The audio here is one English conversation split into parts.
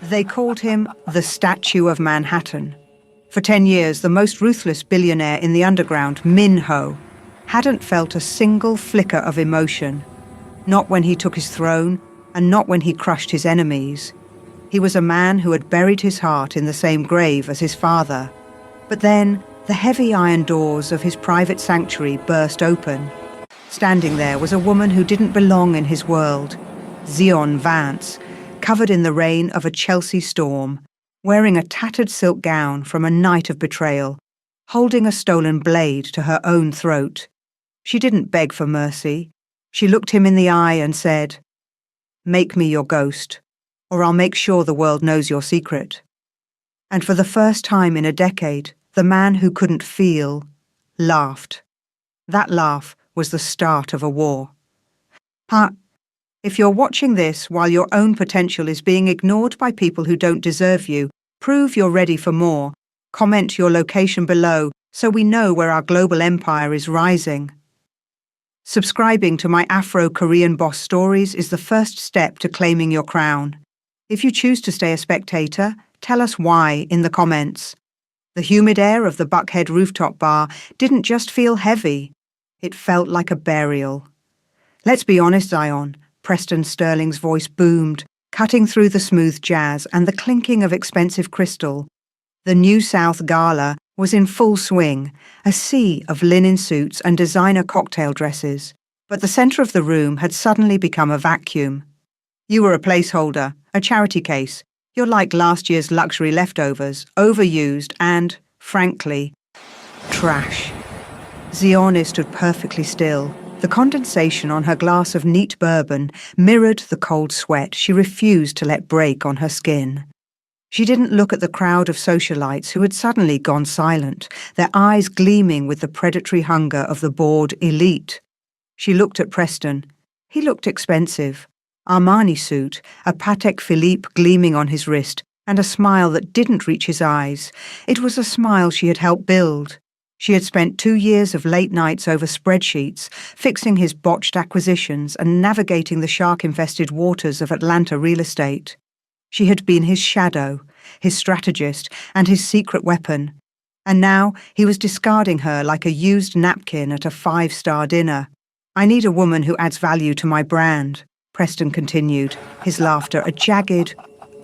They called him the Statue of Manhattan. For 10 years, the most ruthless billionaire in the underground, Min Ho, hadn't felt a single flicker of emotion. Not when he took his throne, and not when he crushed his enemies. He was a man who had buried his heart in the same grave as his father. But then, the heavy iron doors of his private sanctuary burst open. Standing there was a woman who didn't belong in his world, Zion Vance, covered in the rain of a Chelsea storm, wearing a tattered silk gown from a night of betrayal, holding a stolen blade to her own throat. She didn't beg for mercy. She looked him in the eye and said, "Make me your ghost, or I'll make sure the world knows your secret." And for the first time in a decade, the man who couldn't feel laughed. That laugh was the start of a war. If you're watching this while your own potential is being ignored by people who don't deserve you, prove you're ready for more. Comment your location below so we know where our global empire is rising. Subscribing to my Afro-Korean boss stories is the first step to claiming your crown. If you choose to stay a spectator, tell us why in the comments. The humid air of the Buckhead rooftop bar didn't just feel heavy, it felt like a burial. Let's be honest, Zion. Preston Sterling's voice boomed, cutting through the smooth jazz and the clinking of expensive crystal. The New South Gala was in full swing, a sea of linen suits and designer cocktail dresses. But the centre of the room had suddenly become a vacuum. You were a placeholder, a charity case. You're like last year's luxury leftovers, overused and, frankly, trash. Zione stood perfectly still. The condensation on her glass of neat bourbon mirrored the cold sweat she refused to let break on her skin. She didn't look at the crowd of socialites who had suddenly gone silent, their eyes gleaming with the predatory hunger of the bored elite. She looked at Preston. He looked expensive. Armani suit, a Patek Philippe gleaming on his wrist, and a smile that didn't reach his eyes. It was a smile she had helped build. She had spent 2 years of late nights over spreadsheets, fixing his botched acquisitions and navigating the shark-infested waters of Atlanta real estate. She had been his shadow, his strategist, and his secret weapon. And now he was discarding her like a used napkin at a 5-star dinner. "I need a woman who adds value to my brand," Preston continued, his laughter a jagged,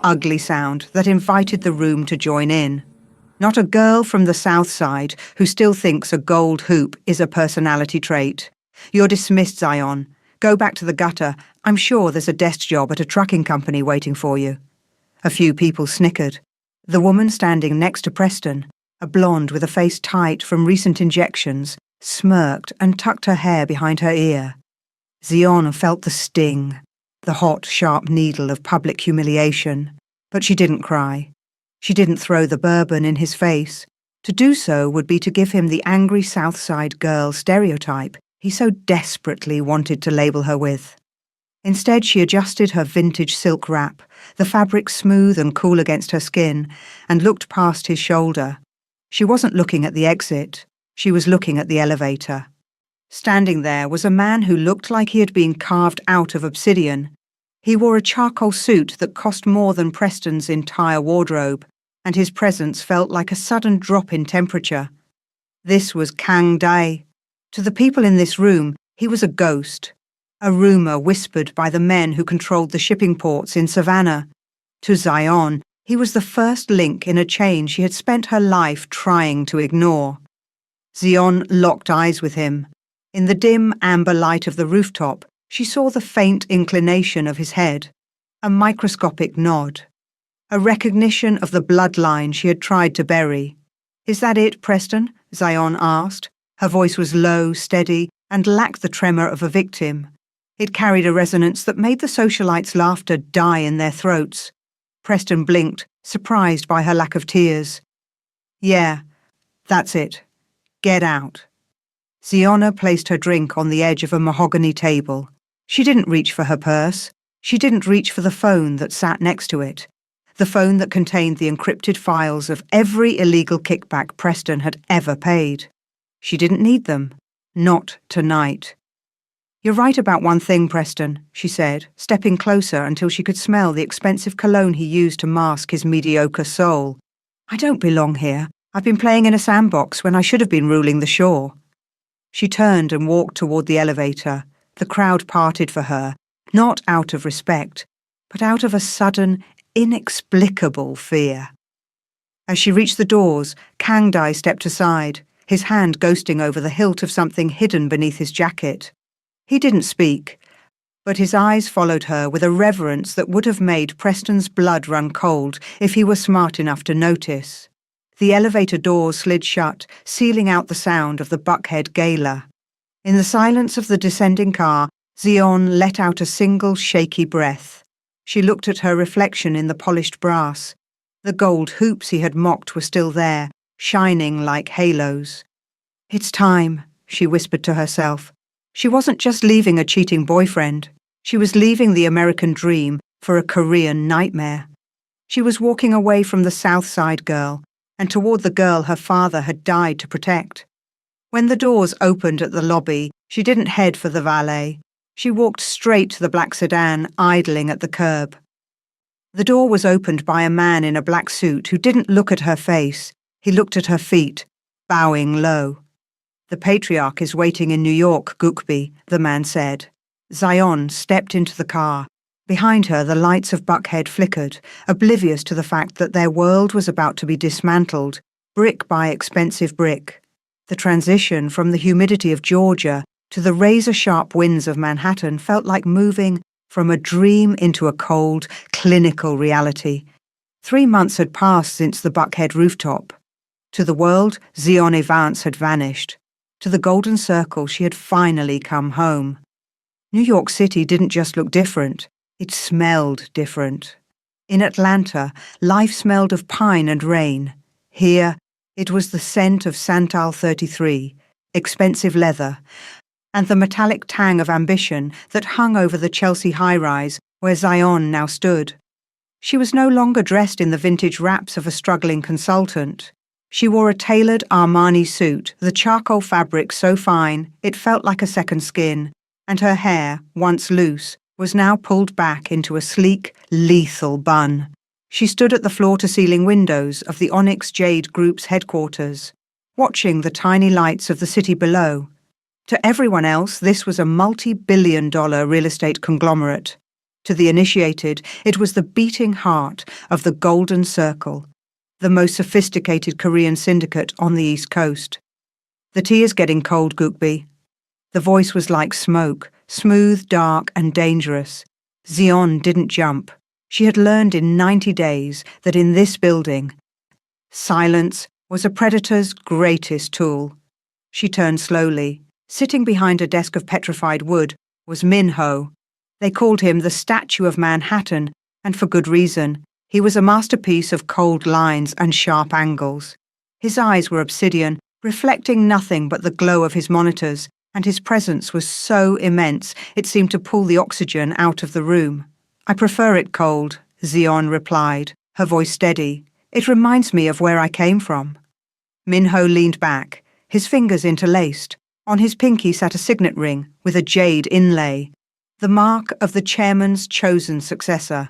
ugly sound that invited the room to join in. "Not a girl from the South Side who still thinks a gold hoop is a personality trait. You're dismissed, Zion. Go back to the gutter. I'm sure there's a desk job at a trucking company waiting for you." A few people snickered. The woman standing next to Preston, a blonde with a face tight from recent injections, smirked and tucked her hair behind her ear. Zion felt the sting, the hot, sharp needle of public humiliation, but she didn't cry. She didn't throw the bourbon in his face. To do so would be to give him the angry South Side girl stereotype he so desperately wanted to label her with. Instead, she adjusted her vintage silk wrap, the fabric smooth and cool against her skin, and looked past his shoulder. She wasn't looking at the exit. She was looking at the elevator. Standing there was a man who looked like he had been carved out of obsidian. He wore a charcoal suit that cost more than Preston's entire wardrobe, and his presence felt like a sudden drop in temperature. This was Kang Dae. To the people in this room, he was a ghost, a rumour whispered by the men who controlled the shipping ports in Savannah. To Zion, he was the first link in a chain she had spent her life trying to ignore. Zion locked eyes with him. In the dim amber light of the rooftop, she saw the faint inclination of his head, a microscopic nod. A recognition of the bloodline she had tried to bury. "Is that it, Preston?" Zion asked. Her voice was low, steady, and lacked the tremor of a victim. It carried a resonance that made the socialites' laughter die in their throats. Preston blinked, surprised by her lack of tears. "Yeah, that's it. Get out." Ziona placed her drink on the edge of a mahogany table. She didn't reach for her purse. She didn't reach for the phone that sat next to it. The phone that contained the encrypted files of every illegal kickback Preston had ever paid. She didn't need them. Not tonight. You're right about one thing, Preston, she said, stepping closer until she could smell the expensive cologne he used to mask his mediocre soul. I don't belong here. I've been playing in a sandbox when I should have been ruling the shore. She turned and walked toward the elevator. The crowd parted for her, not out of respect, but out of a sudden, inexplicable fear. As she reached the doors, Kang Dai stepped aside, his hand ghosting over the hilt of something hidden beneath his jacket. He didn't speak, but his eyes followed her with a reverence that would have made Preston's blood run cold if he were smart enough to notice. The elevator doors slid shut, sealing out the sound of the Buckhead Gala. In the silence of the descending car, Xion let out a single shaky breath. She looked at her reflection in the polished brass. The gold hoops he had mocked were still there, shining like halos. It's time, she whispered to herself. She wasn't just leaving a cheating boyfriend. She was leaving the American dream for a Korean nightmare. She was walking away from the South Side girl and toward the girl her father had died to protect. When the doors opened at the lobby, she didn't head for the valet. She walked straight to the black sedan idling at the curb. The door was opened by a man in a black suit who didn't look at her face. He looked at her feet, bowing low. The patriarch is waiting in New York, Gukbi, the man said. Xion stepped into the car. Behind her, the lights of Buckhead flickered, oblivious to the fact that their world was about to be dismantled, brick by expensive brick. The transition from the humidity of Georgia to the razor-sharp winds of Manhattan felt like moving from a dream into a cold, clinical reality. 3 months had passed since the Buckhead rooftop. To the world, Xion Evance had vanished. To the Golden Circle, she had finally come home. New York City didn't just look different, it smelled different. In Atlanta, life smelled of pine and rain. Here, it was the scent of Santal 33, expensive leather, and the metallic tang of ambition that hung over the Chelsea high-rise where Xion now stood. She was no longer dressed in the vintage wraps of a struggling consultant. She wore a tailored Armani suit, the charcoal fabric so fine it felt like a second skin, and her hair, once loose, was now pulled back into a sleek, lethal bun. She stood at the floor-to-ceiling windows of the Onyx Jade Group's headquarters, watching the tiny lights of the city below. To everyone else, this was a multi-billion-dollar real estate conglomerate. To the initiated, it was the beating heart of the Golden Circle, the most sophisticated Korean syndicate on the East Coast. The tea is getting cold, Gukbi. The voice was like smoke, smooth, dark, and dangerous. Xion didn't jump. She had learned in 90 days that in this building, silence was a predator's greatest tool. She turned slowly. Sitting behind a desk of petrified wood was Min-ho. They called him the Statue of Manhattan, and for good reason. He was a masterpiece of cold lines and sharp angles. His eyes were obsidian, reflecting nothing but the glow of his monitors, and his presence was so immense it seemed to pull the oxygen out of the room. I prefer it cold, Xion replied, her voice steady. It reminds me of where I came from. Min-ho leaned back, his fingers interlaced. On his pinky sat a signet ring with a jade inlay, the mark of the chairman's chosen successor.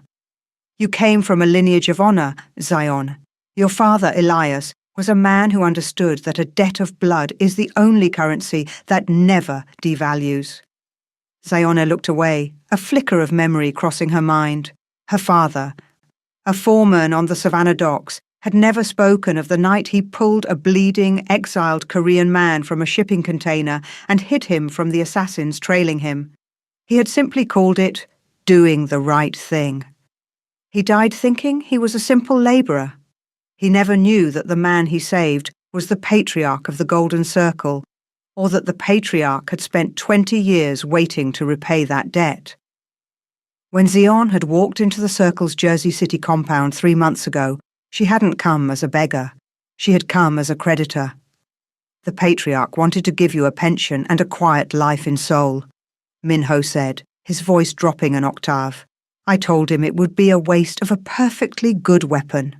You came from a lineage of honor, Xion. Your father, Elias, was a man who understood that a debt of blood is the only currency that never devalues. Xiona looked away, a flicker of memory crossing her mind. Her father, a foreman on the Savannah docks, had never spoken of the night he pulled a bleeding, exiled Korean man from a shipping container and hid him from the assassins trailing him. He had simply called it doing the right thing. He died thinking he was a simple labourer. He never knew that the man he saved was the patriarch of the Golden Circle, or that the patriarch had spent 20 years waiting to repay that debt. When Xion had walked into the Circle's Jersey City compound 3 months ago, she hadn't come as a beggar. She had come as a creditor. The patriarch wanted to give you a pension and a quiet life in Seoul, Min-ho said, his voice dropping an octave. I told him it would be a waste of a perfectly good weapon.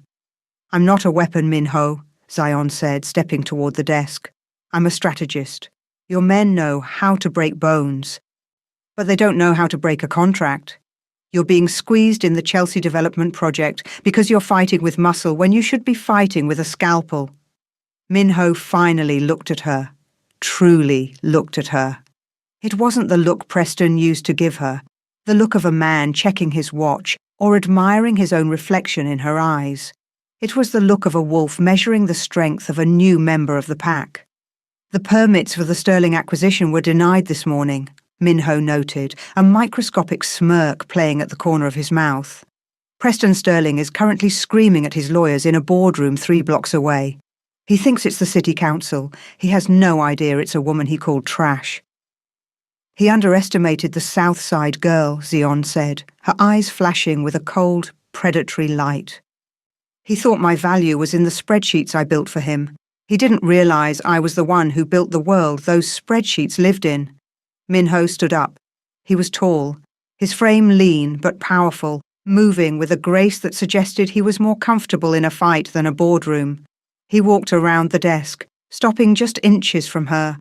I'm not a weapon, Min-ho, Xion said, stepping toward the desk. I'm a strategist. Your men know how to break bones. But they don't know how to break a contract. You're being squeezed in the Chelsea development project because you're fighting with muscle when you should be fighting with a scalpel. Minho finally looked at her. Truly looked at her. It wasn't the look Preston used to give her, the look of a man checking his watch or admiring his own reflection in her eyes. It was the look of a wolf measuring the strength of a new member of the pack. The permits for the Sterling acquisition were denied this morning, Minho noted, a microscopic smirk playing at the corner of his mouth. Preston Sterling is currently screaming at his lawyers in a boardroom 3 blocks away. He thinks it's the city council. He has no idea it's a woman he called trash. He underestimated the South Side girl, Zion said, her eyes flashing with a cold, predatory light. He thought my value was in the spreadsheets I built for him. He didn't realize I was the one who built the world those spreadsheets lived in. Minho stood up. He was tall, his frame lean but powerful, moving with a grace that suggested he was more comfortable in a fight than a boardroom. He walked around the desk, stopping just inches from her.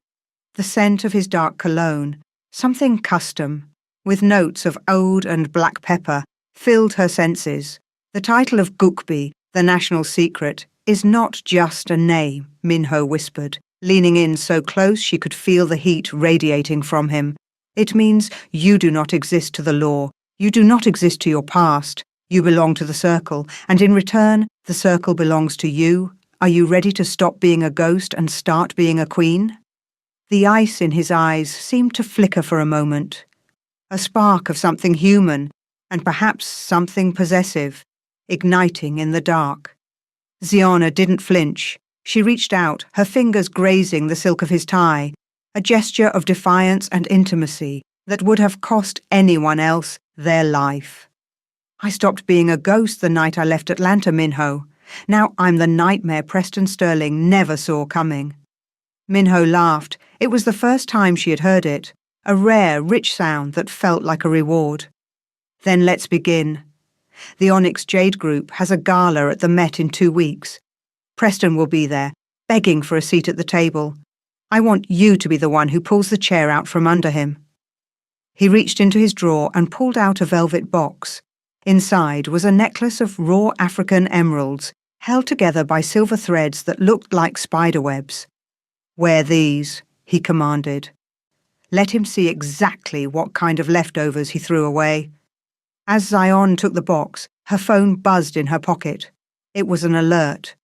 The scent of his dark cologne, something custom, with notes of oud and black pepper, filled her senses. The title of Gukbi, the national secret, is not just a name, Minho whispered, leaning in so close she could feel the heat radiating from him. It means you do not exist to the law. You do not exist to your past. You belong to the circle, and in return, the circle belongs to you. Are you ready to stop being a ghost and start being a queen? The ice in his eyes seemed to flicker for a moment. A spark of something human, and perhaps something possessive, igniting in the dark. Ziona didn't flinch. She reached out, her fingers grazing the silk of his tie, a gesture of defiance and intimacy that would have cost anyone else their life. I stopped being a ghost the night I left Atlanta, Minho. Now I'm the nightmare Preston Sterling never saw coming. Minho laughed. It was the first time she had heard it, a rare, rich sound that felt like a reward. Then let's begin. The Onyx Jade Group has a gala at the Met in 2 weeks. Preston will be there, begging for a seat at the table. I want you to be the one who pulls the chair out from under him. He reached into his drawer and pulled out a velvet box. Inside was a necklace of raw African emeralds, held together by silver threads that looked like spiderwebs. Wear these, he commanded. Let him see exactly what kind of leftovers he threw away. As Zion took the box, her phone buzzed in her pocket. It was an alert.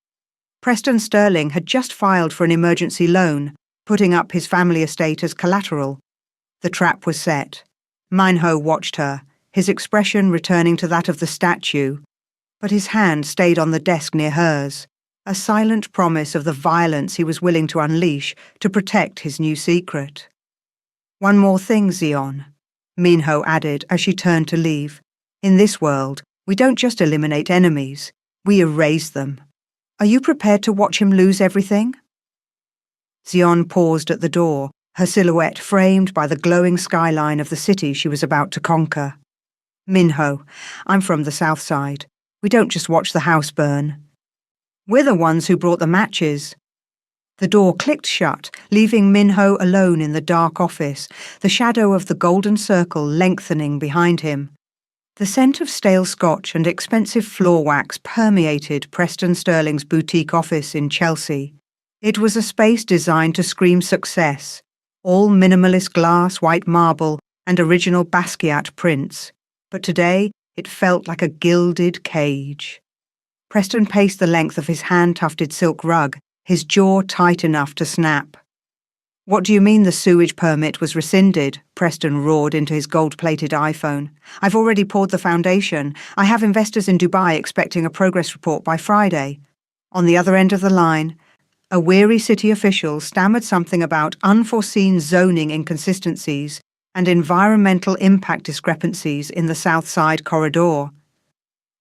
Preston Sterling had just filed for an emergency loan, putting up his family estate as collateral. The trap was set. Minho watched her, his expression returning to that of the statue, but his hand stayed on the desk near hers, a silent promise of the violence he was willing to unleash to protect his new secret. One more thing, Zion, Minho added as she turned to leave. In this world, we don't just eliminate enemies, we erase them. Are you prepared to watch him lose everything? Zion paused at the door, her silhouette framed by the glowing skyline of the city she was about to conquer. Minho, I'm from the South Side. We don't just watch the house burn. We're the ones who brought the matches. The door clicked shut, leaving Minho alone in the dark office, the shadow of the golden circle lengthening behind him. The scent of stale scotch and expensive floor wax permeated Preston Sterling's boutique office in Chelsea. It was a space designed to scream success, all minimalist glass, white marble, and original Basquiat prints. But today, it felt like a gilded cage. Preston paced the length of his hand-tufted silk rug, his jaw tight enough to snap. What do you mean the sewage permit was rescinded? Preston roared into his gold-plated iPhone. I've already poured the foundation. I have investors in Dubai expecting a progress report by Friday. On the other end of the line, a weary city official stammered something about unforeseen zoning inconsistencies and environmental impact discrepancies in the South Side corridor.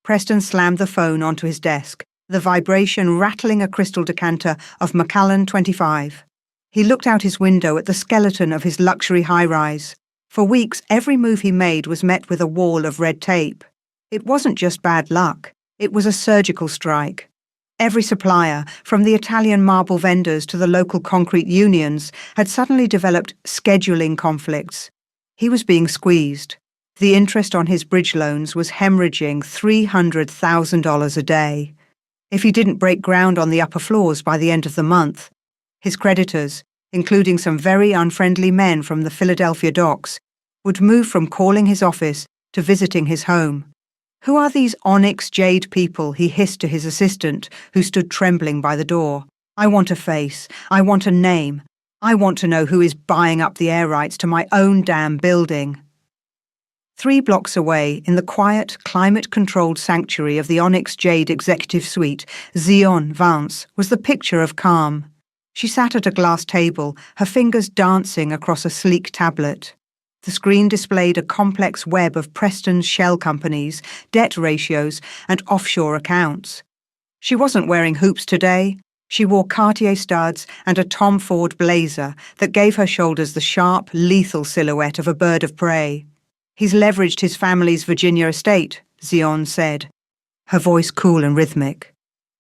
Preston slammed the phone onto his desk, the vibration rattling a crystal decanter of Macallan 25. He looked out his window at the skeleton of his luxury high-rise. For weeks, every move he made was met with a wall of red tape. It wasn't just bad luck. It was a surgical strike. Every supplier, from the Italian marble vendors to the local concrete unions, had suddenly developed scheduling conflicts. He was being squeezed. The interest on his bridge loans was hemorrhaging $300,000 a day. If he didn't break ground on the upper floors by the end of the month, his creditors, including some very unfriendly men from the Philadelphia docks, would move from calling his office to visiting his home. "Who are these onyx jade people?" he hissed to his assistant, who stood trembling by the door. "I want a face. I want a name. I want to know who is buying up the air rights to my own damn building." 3 blocks away, in the quiet, climate-controlled sanctuary of the Onyx Jade Executive Suite, Zion Vance was the picture of calm. She sat at a glass table, her fingers dancing across a sleek tablet. The screen displayed a complex web of Preston's shell companies, debt ratios, and offshore accounts. She wasn't wearing hoops today. She wore Cartier studs and a Tom Ford blazer that gave her shoulders the sharp, lethal silhouette of a bird of prey. "He's leveraged his family's Virginia estate," Zion said, her voice cool and rhythmic.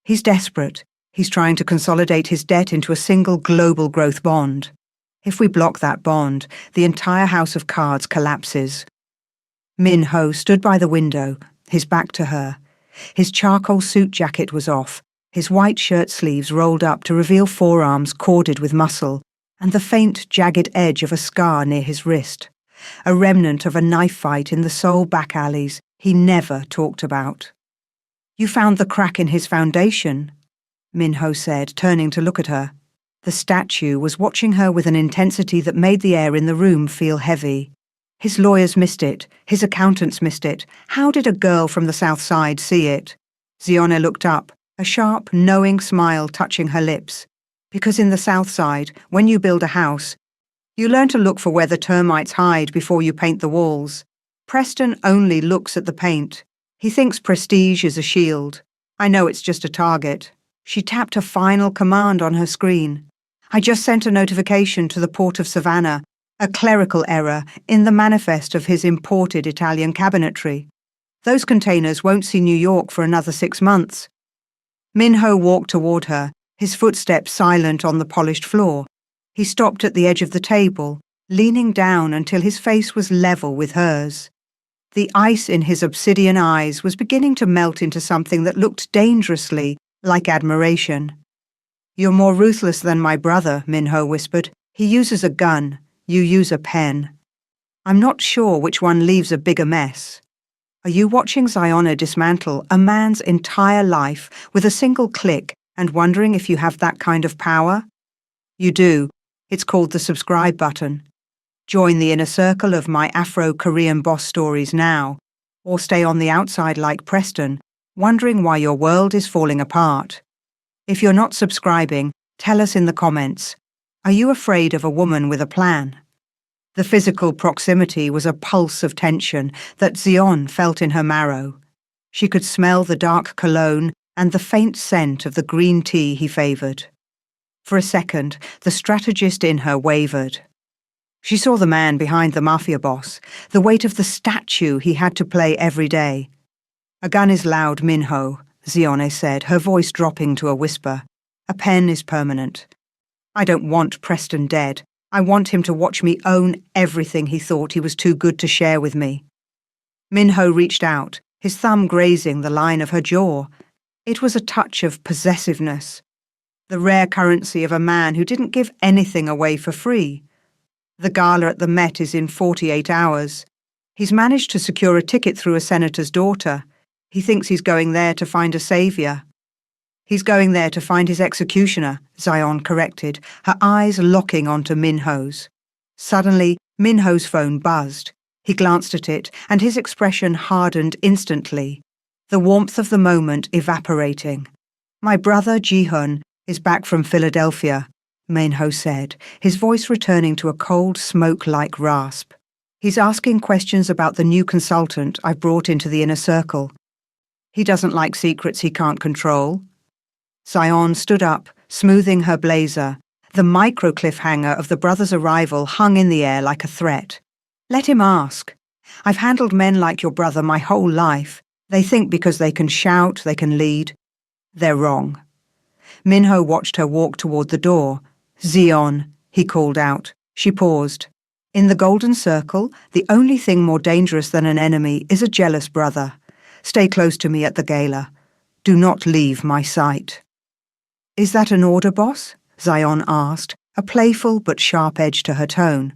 "He's desperate. He's trying to consolidate his debt into a single global growth bond. If we block that bond, the entire house of cards collapses." Min Ho stood by the window, his back to her. His charcoal suit jacket was off, his white shirt sleeves rolled up to reveal forearms corded with muscle, and the faint, jagged edge of a scar near his wrist, a remnant of a knife fight in the Seoul back alleys he never talked about. "You found the crack in his foundation," Min Ho said, turning to look at her. The statue was watching her with an intensity that made the air in the room feel heavy. His lawyers missed it. His accountants missed it. How did a girl from the South Side see it? Ziona looked up, a sharp, knowing smile touching her lips. Because in the South Side, when you build a house, you learn to look for where the termites hide before you paint the walls. Preston only looks at the paint. He thinks prestige is a shield. I know it's just a target. She tapped a final command on her screen. "I just sent a notification to the port of Savannah, a clerical error in the manifest of his imported Italian cabinetry. Those containers won't see New York for another 6 months." Min Ho walked toward her, his footsteps silent on the polished floor. He stopped at the edge of the table, leaning down until his face was level with hers. The ice in his obsidian eyes was beginning to melt into something that looked dangerously like admiration. "You're more ruthless than my brother," Min Ho whispered. "He uses a gun. You use a pen. I'm not sure which one leaves a bigger mess. Are you watching Ziona dismantle a man's entire life with a single click and wondering if you have that kind of power? You do. It's called the subscribe button. Join the inner circle of my Afro-Korean boss stories now, or stay on the outside like Preston, wondering why your world is falling apart. If you're not subscribing, tell us in the comments. Are you afraid of a woman with a plan? The physical proximity was a pulse of tension that Zion felt in her marrow. She could smell the dark cologne and the faint scent of the green tea he favoured. For a second, the strategist in her wavered. She saw the man behind the Mafia boss, the weight of the statue he had to play every day. "A gun is loud, Min Ho," Zione said, her voice dropping to a whisper. "A pen is permanent. I don't want Preston dead. I want him to watch me own everything he thought he was too good to share with me." Min Ho reached out, his thumb grazing the line of her jaw. It was a touch of possessiveness, the rare currency of a man who didn't give anything away for free. The gala at the Met is in 48 hours. He's managed to secure a ticket through a senator's daughter. He thinks he's going there to find a savior. "He's going there to find his executioner," Zion corrected, her eyes locking onto Min Ho's. Suddenly, Min Ho's phone buzzed. He glanced at it, and his expression hardened instantly, the warmth of the moment evaporating. "My brother Ji-hun is back from Philadelphia," Min Ho said, his voice returning to a cold, smoke-like rasp. "He's asking questions about the new consultant I brought into the inner circle. He doesn't like secrets he can't control." Zion stood up, smoothing her blazer. The micro-cliffhanger of the brothers' arrival hung in the air like a threat. "Let him ask. I've handled men like your brother my whole life. They think because they can shout, they can lead. They're wrong." Min Ho watched her walk toward the door. "Zion," he called out. She paused. In the Golden Circle, the only thing more dangerous than an enemy is a jealous brother. Stay close to me at the gala. Do not leave my sight. Is that an order, boss? Zion asked, a playful but sharp edge to her tone.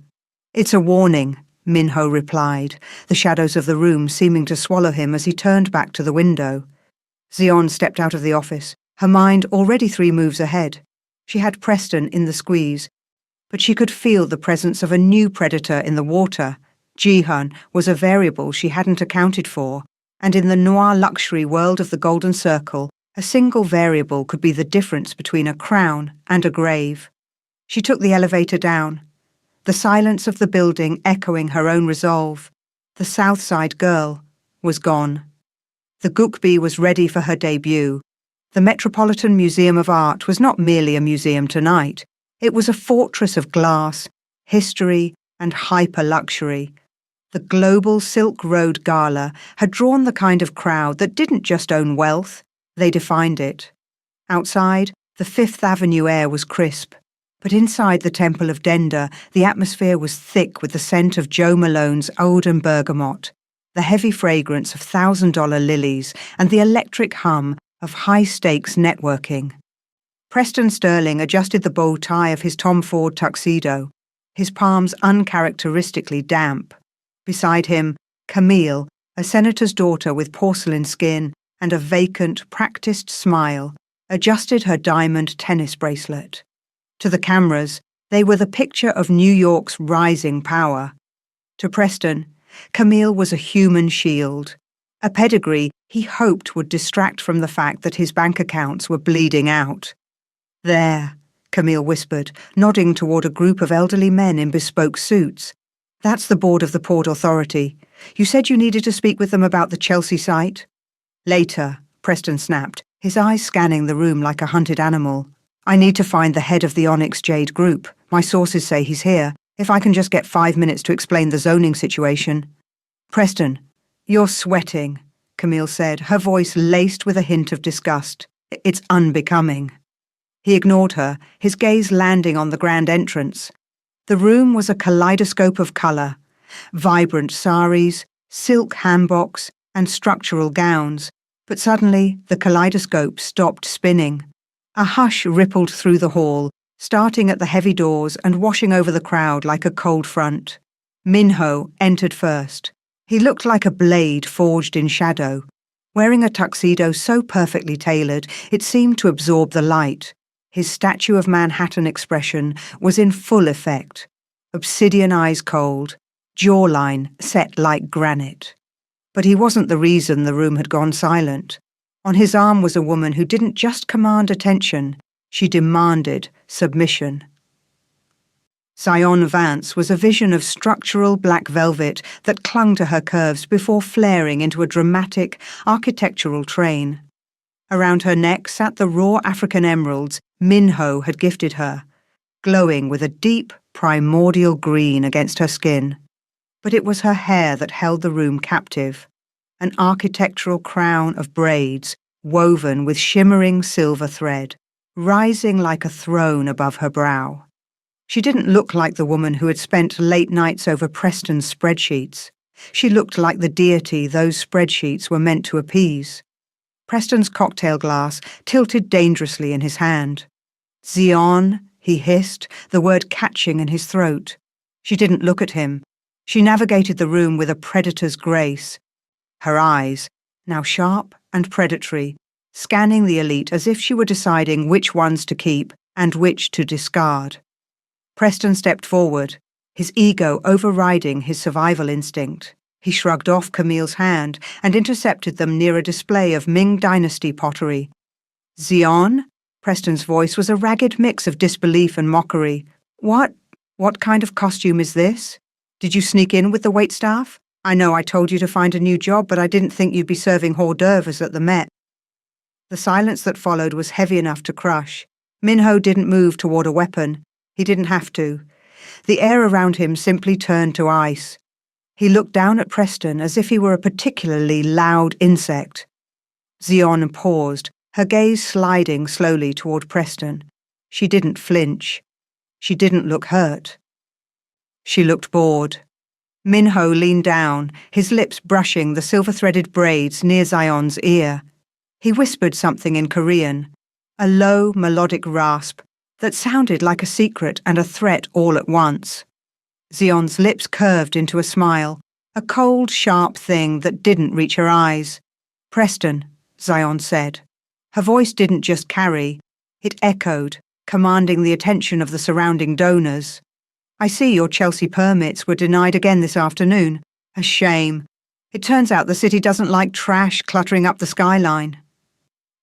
It's a warning, Minho replied, the shadows of the room seeming to swallow him as he turned back to the window. Zion stepped out of the office, her mind already 3 moves ahead. She had Preston in the squeeze, but she could feel the presence of a new predator in the water. Jihan was a variable she hadn't accounted for, and in the noir luxury world of the Golden Circle, a single variable could be the difference between a crown and a grave. She took the elevator down, the silence of the building echoing her own resolve. The South Side girl was gone. The Gukbi was ready for her debut. The Metropolitan Museum of Art was not merely a museum tonight. It was a fortress of glass, history, and hyper-luxury. The global Silk Road Gala had drawn the kind of crowd that didn't just own wealth, they defined it. Outside, the Fifth Avenue air was crisp, but inside the Temple of Denda, the atmosphere was thick with the scent of Joe Malone's Oud and Bergamot, the heavy fragrance of $1,000 lilies, and the electric hum of high-stakes networking. Preston Sterling adjusted the bow tie of his Tom Ford tuxedo, his palms uncharacteristically damp. Beside him, Camille, a senator's daughter with porcelain skin and a vacant, practiced smile, adjusted her diamond tennis bracelet. To the cameras, they were the picture of New York's rising power. To Preston, Camille was a human shield, a pedigree he hoped would distract from the fact that his bank accounts were bleeding out. There, Camille whispered, nodding toward a group of elderly men in bespoke suits. That's the board of the Port Authority. You said you needed to speak with them about the Chelsea site? Later, Preston snapped, his eyes scanning the room like a hunted animal. I need to find the head of the Onyx Jade group. My sources say he's here. If I can just get 5 minutes to explain the zoning situation. Preston, you're sweating, Camille said, her voice laced with a hint of disgust. It's unbecoming. He ignored her, his gaze landing on the grand entrance. The room was a kaleidoscope of colour. Vibrant saris, silk hanboks, and structural gowns. But suddenly, the kaleidoscope stopped spinning. A hush rippled through the hall, starting at the heavy doors and washing over the crowd like a cold front. Minho entered first. He looked like a blade forged in shadow. Wearing a tuxedo so perfectly tailored, it seemed to absorb the light. His Statue of Manhattan expression was in full effect. Obsidian eyes cold, jawline set like granite. But he wasn't the reason the room had gone silent. On his arm was a woman who didn't just command attention, she demanded submission. Zion Vance was a vision of structural black velvet that clung to her curves before flaring into a dramatic, architectural train. Around her neck sat the raw African emeralds Minho had gifted her, glowing with a deep, primordial green against her skin. But it was her hair that held the room captive, an architectural crown of braids woven with shimmering silver thread, rising like a throne above her brow. She didn't look like the woman who had spent late nights over Preston's spreadsheets. She looked like the deity those spreadsheets were meant to appease. Preston's cocktail glass tilted dangerously in his hand. Zion, he hissed, the word catching in his throat. She didn't look at him. She navigated the room with a predator's grace. Her eyes, now sharp and predatory, scanning the elite as if she were deciding which ones to keep and which to discard. Preston stepped forward, his ego overriding his survival instinct. He shrugged off Camille's hand and intercepted them near a display of Ming Dynasty pottery. Zion? Preston's voice was a ragged mix of disbelief and mockery. What kind of costume is this? Did you sneak in with the waitstaff? I know I told you to find a new job, but I didn't think you'd be serving hors d'oeuvres at the Met. The silence that followed was heavy enough to crush. Minho didn't move toward a weapon. He didn't have to. The air around him simply turned to ice. He looked down at Preston as if he were a particularly loud insect. Zion paused, her gaze sliding slowly toward Preston. She didn't flinch. She didn't look hurt. She looked bored. Minho leaned down, his lips brushing the silver-threaded braids near Zion's ear. He whispered something in Korean, a low, melodic rasp that sounded like a secret and a threat all at once. Zion's lips curved into a smile, a cold, sharp thing that didn't reach her eyes. "Preston," Zion said. Her voice didn't just carry, it echoed, commanding the attention of the surrounding donors. "I see your Chelsea permits were denied again this afternoon. A shame. It turns out the city doesn't like trash cluttering up the skyline."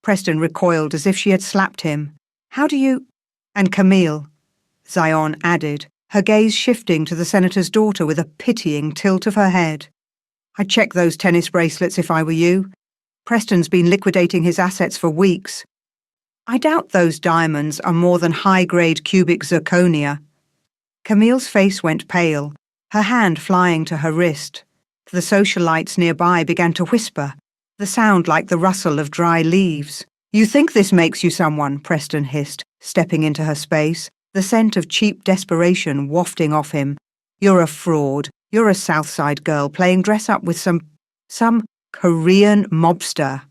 Preston recoiled as if she had slapped him. "How do you—" "And Camille," Zion added, her gaze shifting to the senator's daughter with a pitying tilt of her head. "I'd check those tennis bracelets if I were you. Preston's been liquidating his assets for weeks. I doubt those diamonds are more than high-grade cubic zirconia." Camille's face went pale, her hand flying to her wrist. The socialites nearby began to whisper, the sound like the rustle of dry leaves. "You think this makes you someone," Preston hissed, stepping into her space, the scent of cheap desperation wafting off him. "You're a fraud. You're a Southside girl playing dress-up with some Korean mobster."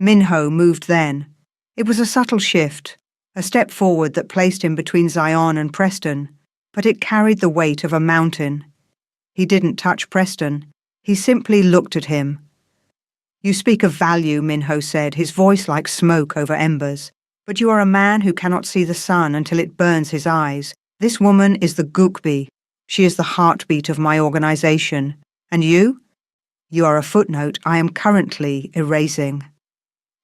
Minho moved then. It was a subtle shift, a step forward that placed him between Zion and Preston, but it carried the weight of a mountain. He didn't touch Preston. He simply looked at him. "You speak of value," Minho said, his voice like smoke over embers. "But you are a man who cannot see the sun until it burns his eyes. This woman is the Gukbi. She is the heartbeat of my organization. And you? You are a footnote I am currently erasing."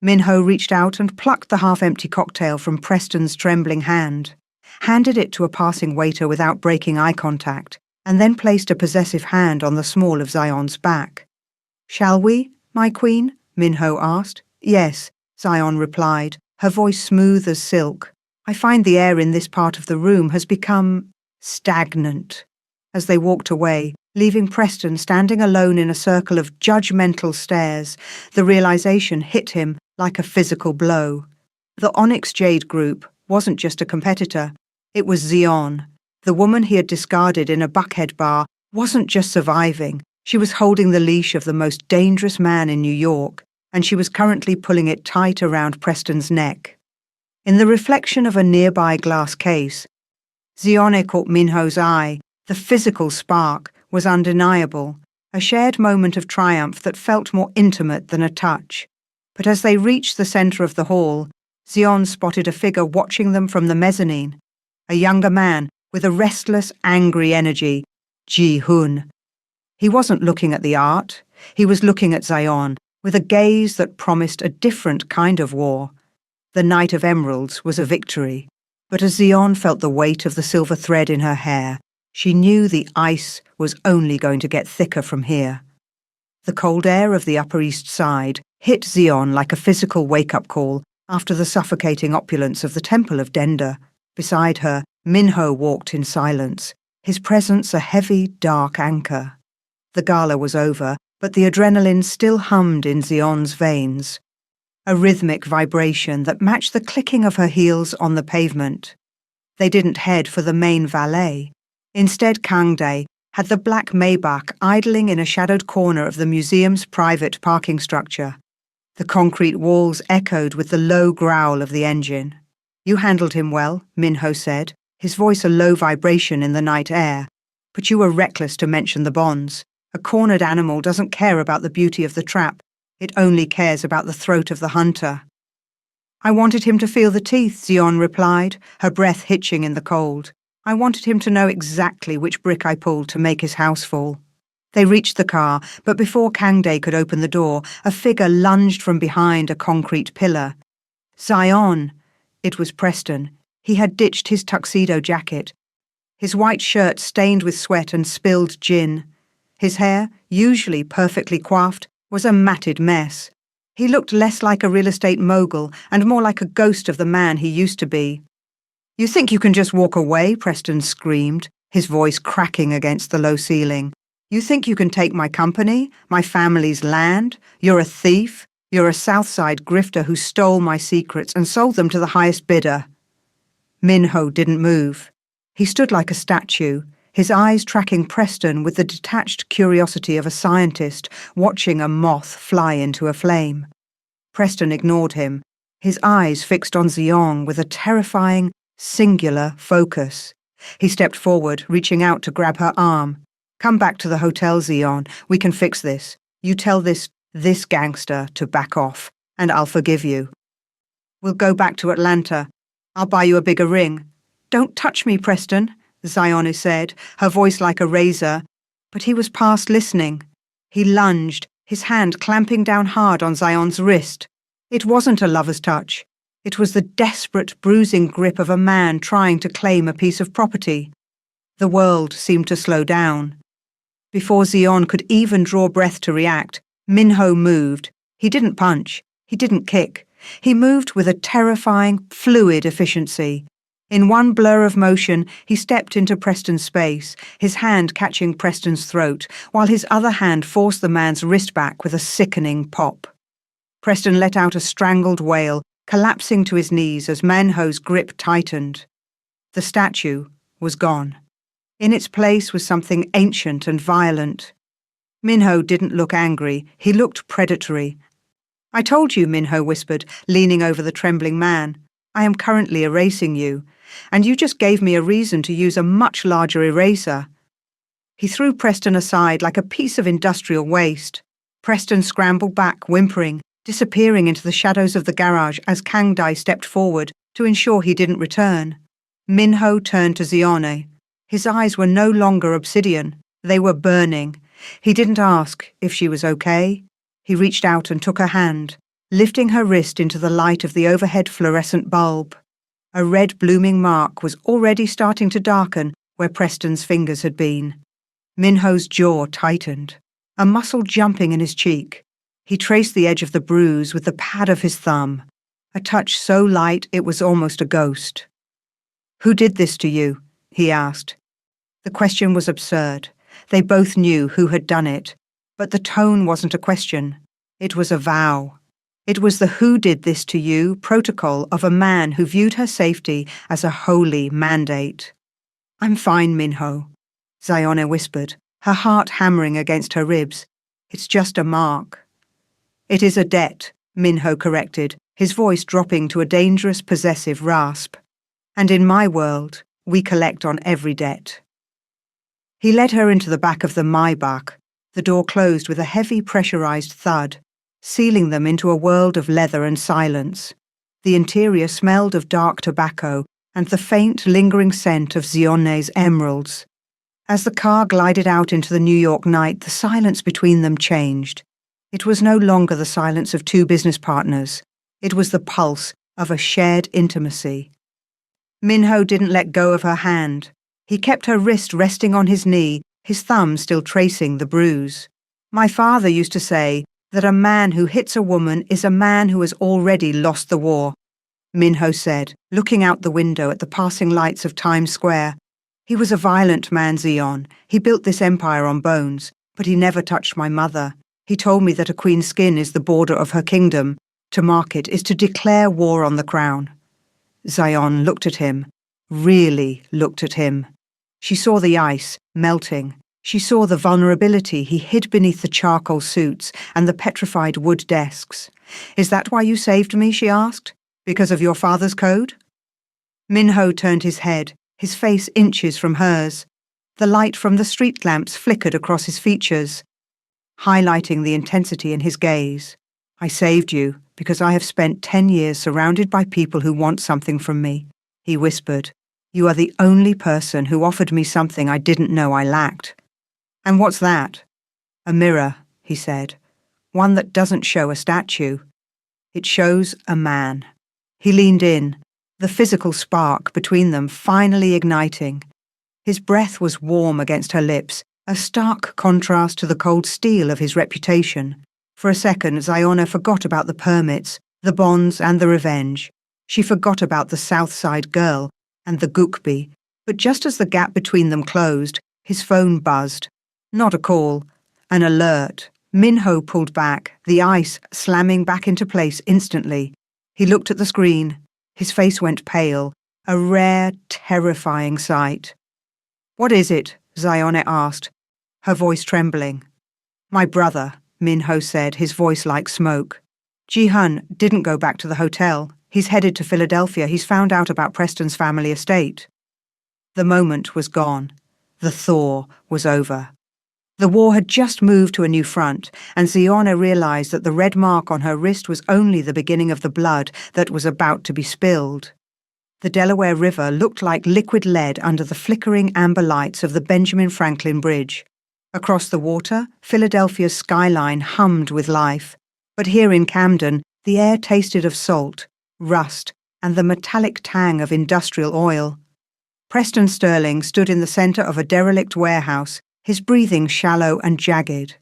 Minho reached out and plucked the half-empty cocktail from Preston's trembling hand, handed it to a passing waiter without breaking eye contact, and then placed a possessive hand on the small of Zion's back. "Shall we, my queen?" Minho asked. "Yes," Zion replied, her voice smooth as silk. "I find the air in this part of the room has become stagnant." As they walked away, leaving Preston standing alone in a circle of judgmental stares, the realization hit him like a physical blow. The Onyx Jade Group wasn't just a competitor. It was Zion. The woman he had discarded in a Buckhead bar wasn't just surviving. She was holding the leash of the most dangerous man in New York, and she was currently pulling it tight around Preston's neck. In the reflection of a nearby glass case, Zione caught Minho's eye. The physical spark was undeniable, a shared moment of triumph that felt more intimate than a touch. But as they reached the center of the hall, Zion spotted a figure watching them from the mezzanine, a younger man with a restless, angry energy, Ji-hun. He wasn't looking at the art, he was looking at Zion, with a gaze that promised a different kind of war. The Knight of Emeralds was a victory, but as Zion felt the weight of the silver thread in her hair, she knew the ice was only going to get thicker from here. The cold air of the Upper East Side hit Zion like a physical wake-up call after the suffocating opulence of the Temple of Denda. Beside her, Minho walked in silence, his presence a heavy, dark anchor. The gala was over, but the adrenaline still hummed in Zion's veins, a rhythmic vibration that matched the clicking of her heels on the pavement. They didn't head for the main valet. Instead, Kangdae had the black Maybach idling in a shadowed corner of the museum's private parking structure. The concrete walls echoed with the low growl of the engine. "You handled him well," Minho said, his voice a low vibration in the night air. "But you were reckless to mention the bonds. A cornered animal doesn't care about the beauty of the trap. It only cares about the throat of the hunter." "I wanted him to feel the teeth," Zion replied, her breath hitching in the cold. "I wanted him to know exactly which brick I pulled to make his house fall." They reached the car, but before Kangdae could open the door, a figure lunged from behind a concrete pillar. "Zion!" It was Preston. He had ditched his tuxedo jacket, his white shirt stained with sweat and spilled gin. His hair, usually perfectly coiffed, was a matted mess. He looked less like a real estate mogul and more like a ghost of the man he used to be. "You think you can just walk away?" Preston screamed, his voice cracking against the low ceiling. "You think you can take my company, my family's land? You're a thief. You're a Southside grifter who stole my secrets and sold them to the highest bidder." Minho didn't move. He stood like a statue, his eyes tracking Preston with the detached curiosity of a scientist watching a moth fly into a flame. Preston ignored him, his eyes fixed on Xion with a terrifying, singular focus. He stepped forward, reaching out to grab her arm. "Come back to the hotel, Xion. We can fix this. You tell this gangster to back off, and I'll forgive you. We'll go back to Atlanta. I'll buy you a bigger ring." "Don't touch me, Preston," Ziona said, her voice like a razor. But he was past listening. He lunged, his hand clamping down hard on Zion's wrist. It wasn't a lover's touch. It was the desperate, bruising grip of a man trying to claim a piece of property. The world seemed to slow down. Before Xion could even draw breath to react, Minho moved. He didn't punch. He didn't kick. He moved with a terrifying, fluid efficiency. In one blur of motion, he stepped into Preston's space, his hand catching Preston's throat, while his other hand forced the man's wrist back with a sickening pop. Preston let out a strangled wail, collapsing to his knees as Minho's grip tightened. The statue was gone. In its place was something ancient and violent. Minho didn't look angry, he looked predatory. "I told you," Minho whispered, leaning over the trembling man. "I am currently erasing you, and you just gave me a reason to use a much larger eraser." He threw Preston aside like a piece of industrial waste. Preston scrambled back, whimpering, disappearing into the shadows of the garage as Kangdai stepped forward to ensure he didn't return. Minho turned to Xione. His eyes were no longer obsidian. They were burning. He didn't ask if she was okay. He reached out and took her hand, lifting her wrist into the light of the overhead fluorescent bulb. A red blooming mark was already starting to darken where Preston's fingers had been. Minho's jaw tightened, a muscle jumping in his cheek. He traced the edge of the bruise with the pad of his thumb, a touch so light it was almost a ghost. "Who did this to you?" he asked. The question was absurd. They both knew who had done it, but the tone wasn't a question. It was a vow. It was the "who did this to you" protocol of a man who viewed her safety as a holy mandate. "I'm fine, Minho," Ziona whispered, her heart hammering against her ribs. "It's just a mark." "It is a debt," Minho corrected, his voice dropping to a dangerous, possessive rasp. "And in my world, we collect on every debt." He led her into the back of the Maybach. The door closed with a heavy, pressurized thud, sealing them into a world of leather and silence. The interior smelled of dark tobacco and the faint, lingering scent of Xione's emeralds. As the car glided out into the New York night, the silence between them changed. It was no longer the silence of two business partners. It was the pulse of a shared intimacy. Minho didn't let go of her hand. He kept her wrist resting on his knee, his thumb still tracing the bruise. "My father used to say that a man who hits a woman is a man who has already lost the war," Minho said, looking out the window at the passing lights of Times Square. "He was a violent man, Xion. He built this empire on bones, but he never touched my mother. He told me that a queen's skin is the border of her kingdom. To mark it is to declare war on the crown." Xion looked at him, really looked at him. She saw the ice melting. She saw the vulnerability he hid beneath the charcoal suits and the petrified wood desks. "Is that why you saved me?" she asked. "Because of your father's code?" Minho turned his head, his face inches from hers. The light from the street lamps flickered across his features, highlighting the intensity in his gaze. "I saved you because I have spent 10 years surrounded by people who want something from me," he whispered. "You are the only person who offered me something I didn't know I lacked." "And what's that?" "A mirror," he said. "One that doesn't show a statue. It shows a man." He leaned in, the physical spark between them finally igniting. His breath was warm against her lips, a stark contrast to the cold steel of his reputation. For a second, Ziona forgot about the permits, the bonds and the revenge. She forgot about the South Side girl and the Gukbi. But just as the gap between them closed, his phone buzzed. Not a call, an alert. Minho pulled back, the ice slamming back into place instantly. He looked at the screen. His face went pale, a rare, terrifying sight. What is it? Zione asked, her voice trembling. My brother, Minho said, his voice like smoke. Ji-hun didn't go back to the hotel. He's headed to Philadelphia. He's found out about Preston's family estate. The moment was gone. The thaw was over. The war had just moved to a new front, and Zione realized that the red mark on her wrist was only the beginning of the blood that was about to be spilled. The Delaware River looked like liquid lead under the flickering amber lights of the Benjamin Franklin Bridge. Across the water, Philadelphia's skyline hummed with life, but here in Camden, the air tasted of salt, rust, and the metallic tang of industrial oil. Preston Sterling stood in the center of a derelict warehouse, his breathing shallow and jagged.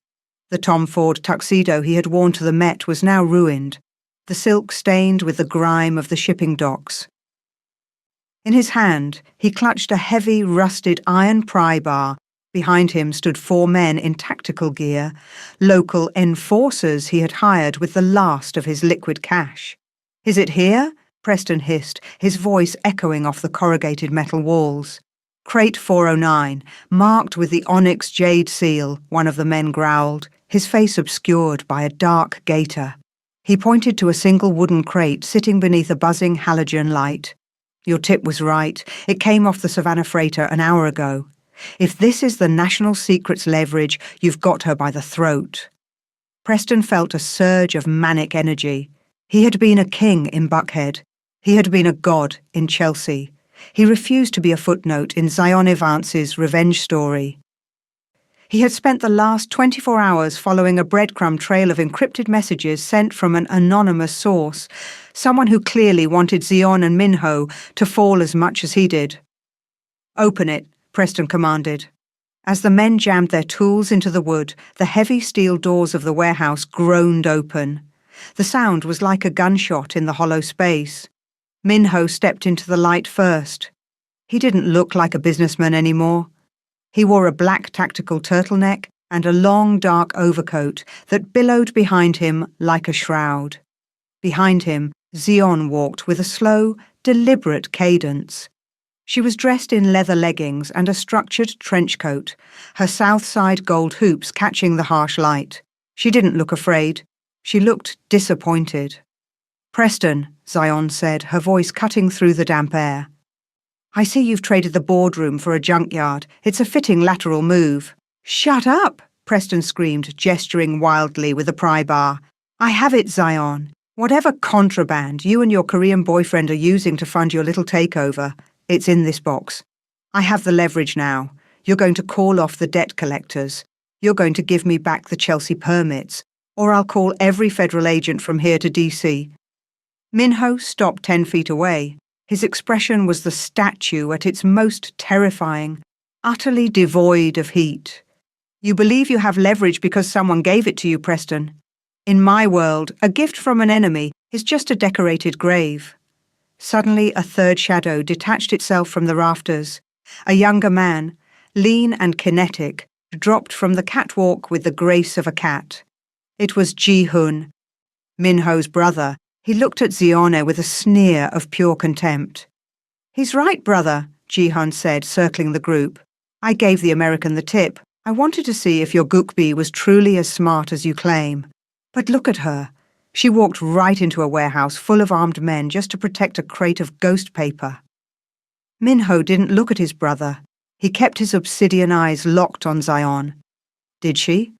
The Tom Ford tuxedo he had worn to the Met was now ruined, the silk stained with the grime of the shipping docks. In his hand, he clutched a heavy, rusted iron pry bar. Behind him stood 4 men in tactical gear, local enforcers he had hired with the last of his liquid cash. Is it here? Preston hissed, his voice echoing off the corrugated metal walls. Crate 409, marked with the onyx jade seal, one of the men growled, his face obscured by a dark gaiter. He pointed to a single wooden crate sitting beneath a buzzing halogen light. Your tip was right. It came off the Savannah freighter an hour ago. If this is the national secrets leverage, you've got her by the throat. Preston felt a surge of manic energy. He had been a king in Buckhead. He had been a god in Chelsea. He refused to be a footnote in Zione Vance's revenge story. He had spent the last 24 hours following a breadcrumb trail of encrypted messages sent from an anonymous source, someone who clearly wanted Zion and Minho to fall as much as he did. Open it, Preston commanded. As the men jammed their tools into the wood, the heavy steel doors of the warehouse groaned open. The sound was like a gunshot in the hollow space. Minho stepped into the light first. He didn't look like a businessman anymore. He wore a black tactical turtleneck and a long dark overcoat that billowed behind him like a shroud. Behind him, Zion walked with a slow, deliberate cadence. She was dressed in leather leggings and a structured trench coat, her south side gold hoops catching the harsh light. She didn't look afraid. She looked disappointed. Preston, Zion said, her voice cutting through the damp air. I see you've traded the boardroom for a junkyard. It's a fitting lateral move. Shut up, Preston screamed, gesturing wildly with a pry bar. I have it, Zion. Whatever contraband you and your Korean boyfriend are using to fund your little takeover, it's in this box. I have the leverage now. You're going to call off the debt collectors. You're going to give me back the Chelsea permits, or I'll call every federal agent from here to DC. Minho stopped 10 feet away. His expression was the statue at its most terrifying, utterly devoid of heat. You believe you have leverage because someone gave it to you, Preston. In my world, a gift from an enemy is just a decorated grave. Suddenly, a third shadow detached itself from the rafters. A younger man, lean and kinetic, dropped from the catwalk with the grace of a cat. It was Ji-hun, Minho's brother. He looked at Zione with a sneer of pure contempt. He's right, brother, Ji-hun said, circling the group. I gave the American the tip. I wanted to see if your Gukbi was truly as smart as you claim. But look at her. She walked right into a warehouse full of armed men just to protect a crate of ghost paper. Minho didn't look at his brother. He kept his obsidian eyes locked on Zion. Did she?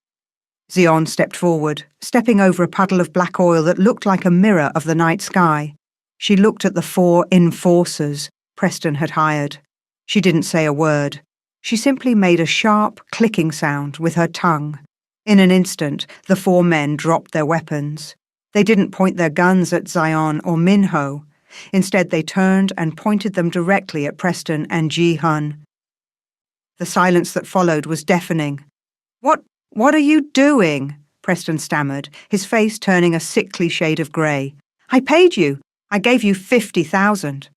Zion stepped forward, stepping over a puddle of black oil that looked like a mirror of the night sky. She looked at the 4 enforcers Preston had hired. She didn't say a word. She simply made a sharp, clicking sound with her tongue. In an instant, the 4 men dropped their weapons. They didn't point their guns at Zion or Minho. Instead, they turned and pointed them directly at Preston and Ji-hun. The silence that followed was deafening. What are you doing? Preston stammered, his face turning a sickly shade of grey. I paid you. I gave you 50,000.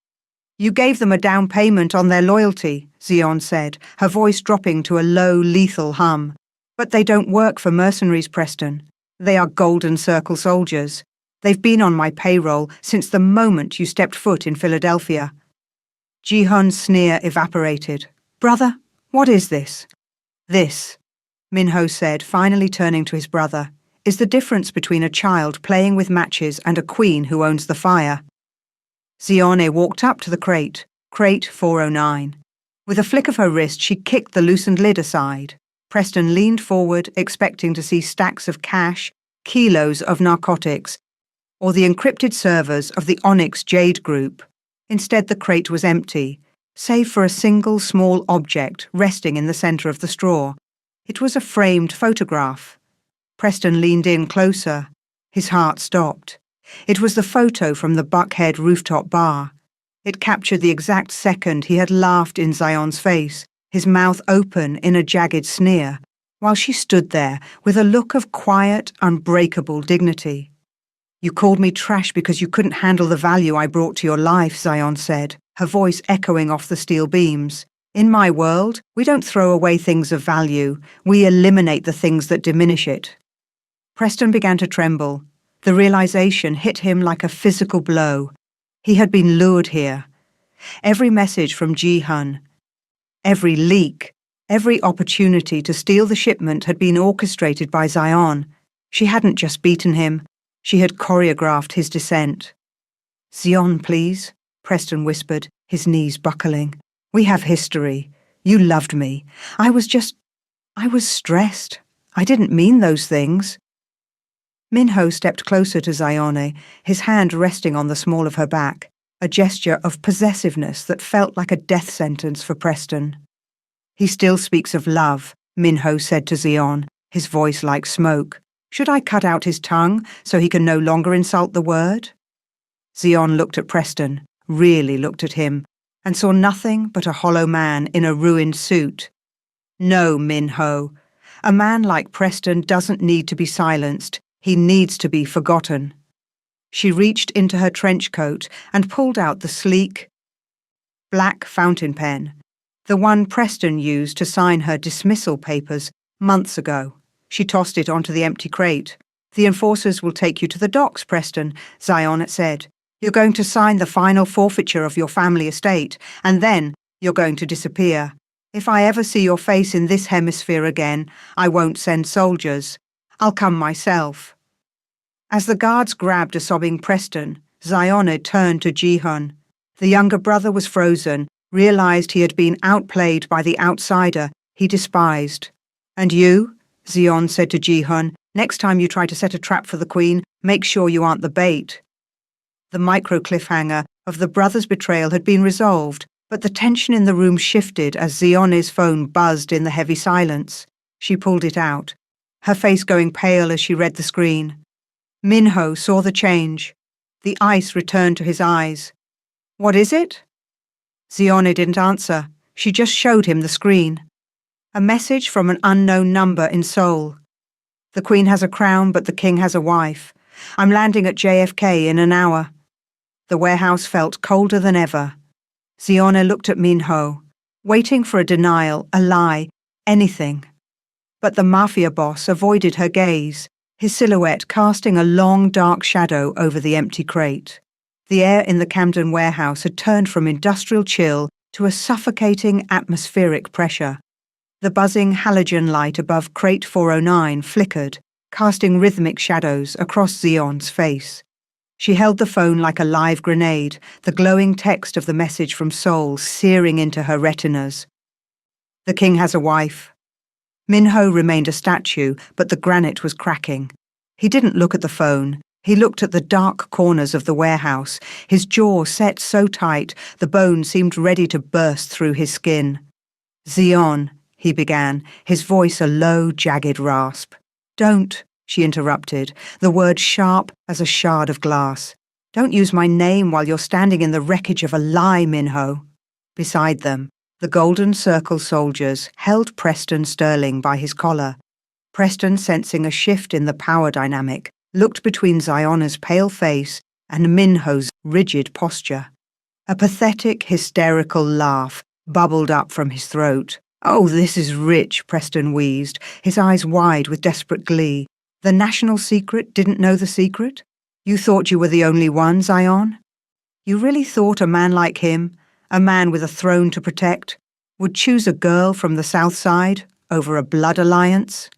You gave them a down payment on their loyalty, Zion said, her voice dropping to a low, lethal hum. But they don't work for mercenaries, Preston. They are Golden Circle soldiers. They've been on my payroll since the moment you stepped foot in Philadelphia. Ji-hun's sneer evaporated. Brother, What is this? This, Minho said, finally turning to his brother, is the difference between a child playing with matches and a queen who owns the fire. Zione walked up to the crate 409. With a flick of her wrist, she kicked the loosened lid aside. Preston leaned forward, expecting to see stacks of cash, kilos of narcotics, or the encrypted servers of the Onyx Jade Group. Instead, the crate was empty, save for a single small object resting in the center of the straw. It was a framed photograph. Preston leaned in closer. His heart stopped. It was the photo from the Buckhead rooftop bar. It captured the exact second he had laughed in Zion's face, his mouth open in a jagged sneer, while she stood there with a look of quiet, unbreakable dignity. "You called me trash because you couldn't handle the value I brought to your life," Zion said, her voice echoing off the steel beams. "In my world, we don't throw away things of value. We eliminate the things that diminish it." Preston began to tremble. The realization hit him like a physical blow. He had been lured here. Every message from Ji-hun, every leak, every opportunity to steal the shipment had been orchestrated by Zion. She hadn't just beaten him. She had choreographed his descent. "Zion, please," Preston whispered, his knees buckling. "We have history. You loved me. I was stressed. I didn't mean those things." Minho stepped closer to Zione, his hand resting on the small of her back, a gesture of possessiveness that felt like a death sentence for Preston. "He still speaks of love," Minho said to Zion, his voice like smoke. "Should I cut out his tongue so he can no longer insult the word?" Zion looked at Preston, really looked at him, and saw nothing but a hollow man in a ruined suit. "No, Minho. A man like Preston doesn't need to be silenced. He needs to be forgotten." She reached into her trench coat and pulled out the sleek, black fountain pen, the one Preston used to sign her dismissal papers months ago. She tossed it onto the empty crate. "The enforcers will take you to the docks, Preston," Zion said. "You're going to sign the final forfeiture of your family estate, and then you're going to disappear. If I ever see your face in this hemisphere again, I won't send soldiers. I'll come myself." As the guards grabbed a sobbing Preston, Zione turned to Ji-hun. The younger brother was frozen, realized he had been outplayed by the outsider he despised. "And you?" Zion said to Ji-hun. "Next time you try to set a trap for the Queen, make sure you aren't the bait." The micro-cliffhanger of the brothers' betrayal had been resolved, but the tension in the room shifted as Zione's phone buzzed in the heavy silence. She pulled it out, her face going pale as she read the screen. Minho saw the change. The ice returned to his eyes. "What is it?" Zione didn't answer. She just showed him the screen. A message from an unknown number in Seoul. "The Queen has a crown, but the King has a wife. I'm landing at JFK in an hour." The warehouse felt colder than ever. Zione looked at Minho, waiting for a denial, a lie, anything. But the Mafia boss avoided her gaze, his silhouette casting a long, dark shadow over the empty crate. The air in the Camden warehouse had turned from industrial chill to a suffocating atmospheric pressure. The buzzing halogen light above crate 409 flickered, casting rhythmic shadows across Zion's face. She held the phone like a live grenade, the glowing text of the message from Seoul searing into her retinas. "The King has a wife." Minho remained a statue, but the granite was cracking. He didn't look at the phone. He looked at the dark corners of the warehouse, his jaw set so tight the bone seemed ready to burst through his skin. "Zion," he began, his voice a low, jagged rasp. "Don't," she interrupted, the word sharp as a shard of glass. "Don't use my name while you're standing in the wreckage of a lie, Minho." Beside them, the Golden Circle soldiers held Preston Sterling by his collar. Preston, sensing a shift in the power dynamic, looked between Ziona's pale face and Minho's rigid posture. A pathetic, hysterical laugh bubbled up from his throat. "Oh, this is rich," Preston wheezed, his eyes wide with desperate glee. "The national secret didn't know the secret? You thought you were the only one, Zion? You really thought a man like him, a man with a throne to protect, would choose a girl from the South Side over a blood alliance?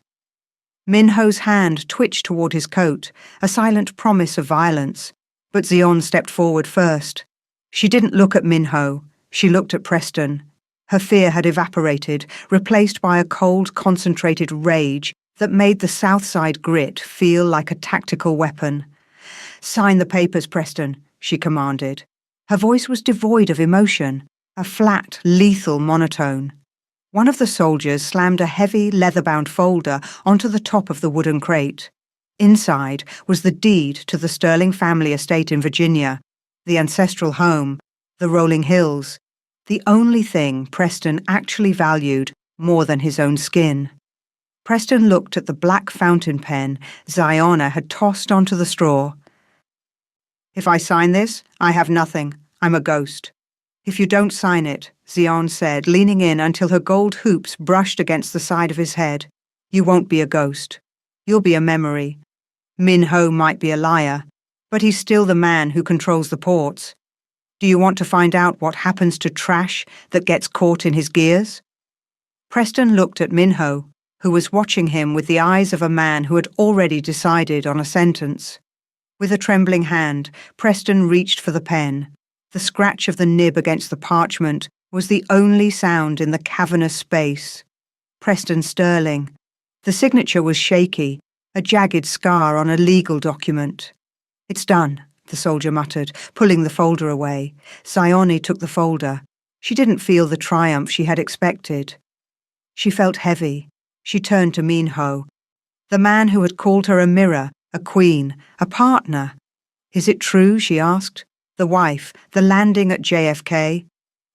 Minho's hand twitched toward his coat, a silent promise of violence, but Zion stepped forward first. She didn't look at Minho, she looked at Preston. Her fear had evaporated, replaced by a cold, concentrated rage that made the South Side grit feel like a tactical weapon. "Sign the papers, Preston," she commanded. Her voice was devoid of emotion, a flat, lethal monotone. One of the soldiers slammed a heavy, leather-bound folder onto the top of the wooden crate. Inside was the deed to the Sterling family estate in Virginia, the ancestral home, the rolling hills, the only thing Preston actually valued more than his own skin. Preston looked at the black fountain pen Ziona had tossed onto the straw. "If I sign this, I have nothing. I'm a ghost." "If you don't sign it," Zion said, leaning in until her gold hoops brushed against the side of his head, "you won't be a ghost. You'll be a memory. Minho might be a liar, but he's still the man who controls the ports. Do you want to find out what happens to trash that gets caught in his gears?" Preston looked at Minho, who was watching him with the eyes of a man who had already decided on a sentence. With a trembling hand, Preston reached for the pen. The scratch of the nib against the parchment was the only sound in the cavernous space. Preston Sterling. The signature was shaky, a jagged scar on a legal document. "It's done," the soldier muttered, pulling the folder away. Zioni took the folder. She didn't feel the triumph she had expected. She felt heavy. She turned to Minho, the man who had called her a mirror, a queen, a partner. "Is it true?" she asked. "The wife, the landing at JFK?"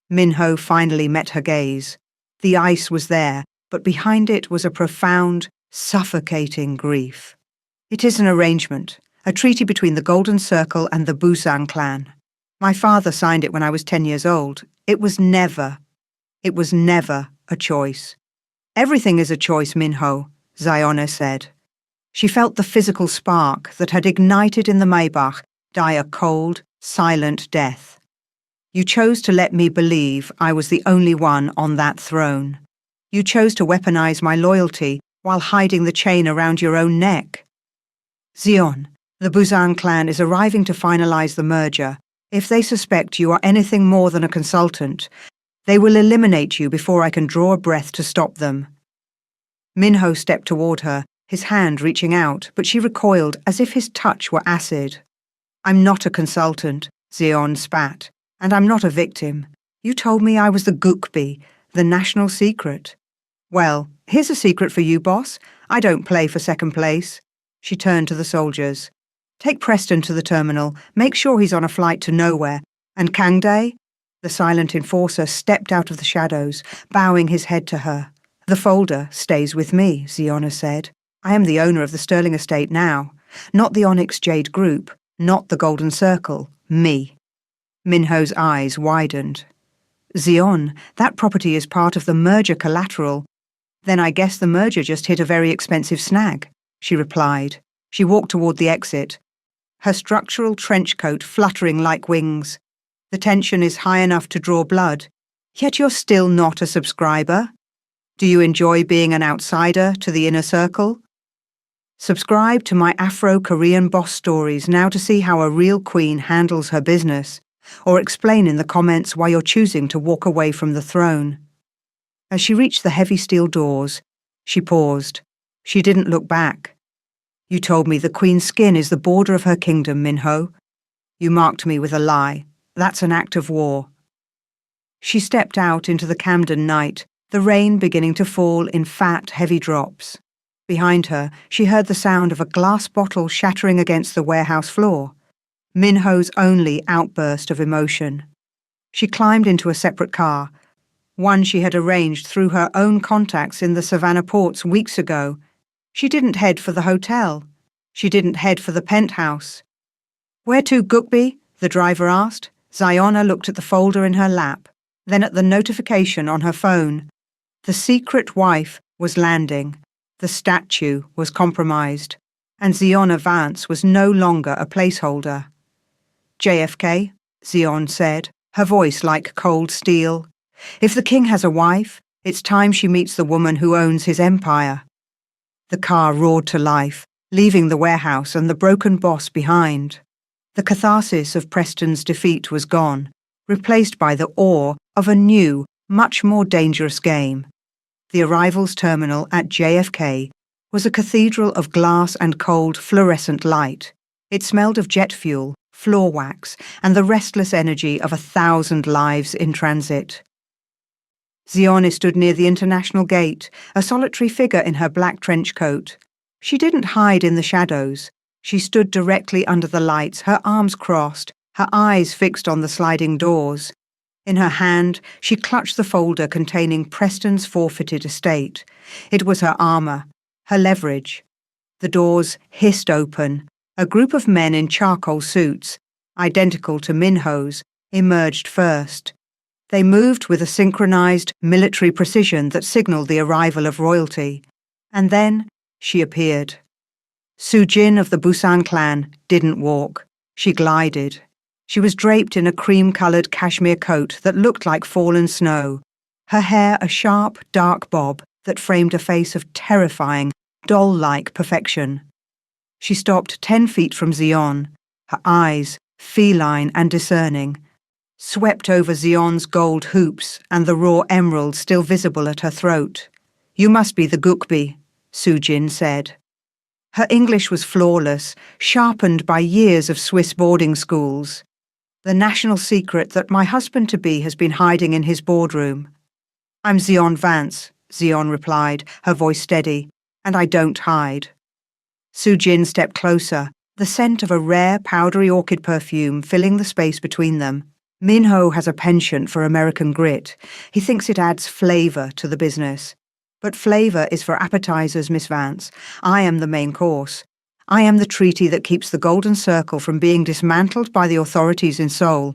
Minho finally met her gaze. The ice was there, but behind it was a profound, suffocating grief. "It is an arrangement, a treaty between the Golden Circle and the Busan clan. My father signed it when I was 10 years old. It was never a choice." "Everything is a choice, Minho," Ziona said. She felt the physical spark that had ignited in the Maybach die a cold, silent death. "You chose to let me believe I was the only one on that throne. You chose to weaponize my loyalty while hiding the chain around your own neck." "Zion, the Busan clan is arriving to finalize the merger. If they suspect you are anything more than a consultant, they will eliminate you before I can draw a breath to stop them." Minho stepped toward her, his hand reaching out, but she recoiled as if his touch were acid. "I'm not a consultant," Zion spat, "and I'm not a victim. You told me I was the Gukbi, the national secret. Well, here's a secret for you, boss. I don't play for second place." She turned to the soldiers. "Take Preston to the terminal, make sure he's on a flight to nowhere, and Kangdae?" The silent enforcer stepped out of the shadows, bowing his head to her. "The folder stays with me," Ziona said. "I am the owner of the Sterling estate now. Not the Onyx Jade Group, not the Golden Circle, me." Minho's eyes widened. "Zion, that property is part of the merger collateral. Then I guess the merger just hit a very expensive snag," she replied. She walked toward the exit, her structural trench coat fluttering like wings. "The tension is high enough to draw blood, yet you're still not a subscriber. Do you enjoy being an outsider to the inner circle?" Subscribe to my Afro-Korean boss stories now to see how a real queen handles her business, or explain in the comments why you're choosing to walk away from the throne. As she reached the heavy steel doors, she paused. She didn't look back. "You told me the queen's skin is the border of her kingdom, Minho. You marked me with a lie. That's an act of war." She stepped out into the Camden night, the rain beginning to fall in fat, heavy drops. Behind her, she heard the sound of a glass bottle shattering against the warehouse floor. Minho's only outburst of emotion. She climbed into a separate car, one she had arranged through her own contacts in the Savannah ports weeks ago. She didn't head for the hotel. She didn't head for the penthouse. "Where to, Gukbi?" the driver asked. Ziona looked at the folder in her lap, then at the notification on her phone. The secret wife was landing. The statue was compromised, and Ziona Vance was no longer a placeholder. "JFK," Zion said, her voice like cold steel. If the king has a wife, it's time she meets the woman who owns his empire. The car roared to life, leaving the warehouse and the broken boss behind. The catharsis of Preston's defeat was gone, replaced by the awe of a new, much more dangerous game. The arrivals terminal at JFK was a cathedral of glass and cold fluorescent light. It smelled of jet fuel, floor wax, and the restless energy of 1,000 lives in transit. Zione stood near the international gate, a solitary figure in her black trench coat. She didn't hide in the shadows. She stood directly under the lights, her arms crossed, her eyes fixed on the sliding doors. In her hand, she clutched the folder containing Preston's forfeited estate. It was her armour, her leverage. The doors hissed open. A group of men in charcoal suits, identical to Minho's, emerged first. They moved with a synchronized military precision that signaled the arrival of royalty. And then she appeared. Sujin of the Busan clan didn't walk. She glided. She was draped in a cream-coloured cashmere coat that looked like fallen snow, her hair a sharp, dark bob that framed a face of terrifying, doll-like perfection. She stopped 10 feet from Zion, her eyes, feline and discerning, swept over Zion's gold hoops and the raw emerald still visible at her throat. "You must be the Gukbi," Sujin said. Her English was flawless, sharpened by years of Swiss boarding schools. "The national secret that my husband-to-be has been hiding in his boardroom." "I'm Zion Vance," Zion replied, her voice steady, "and I don't hide." Sujin stepped closer, the scent of a rare, powdery orchid perfume filling the space between them. Minho has a penchant for American grit. He thinks it adds flavour to the business. But flavour is for appetizers, Miss Vance. I am the main course. I am the treaty that keeps the Golden Circle from being dismantled by the authorities in Seoul.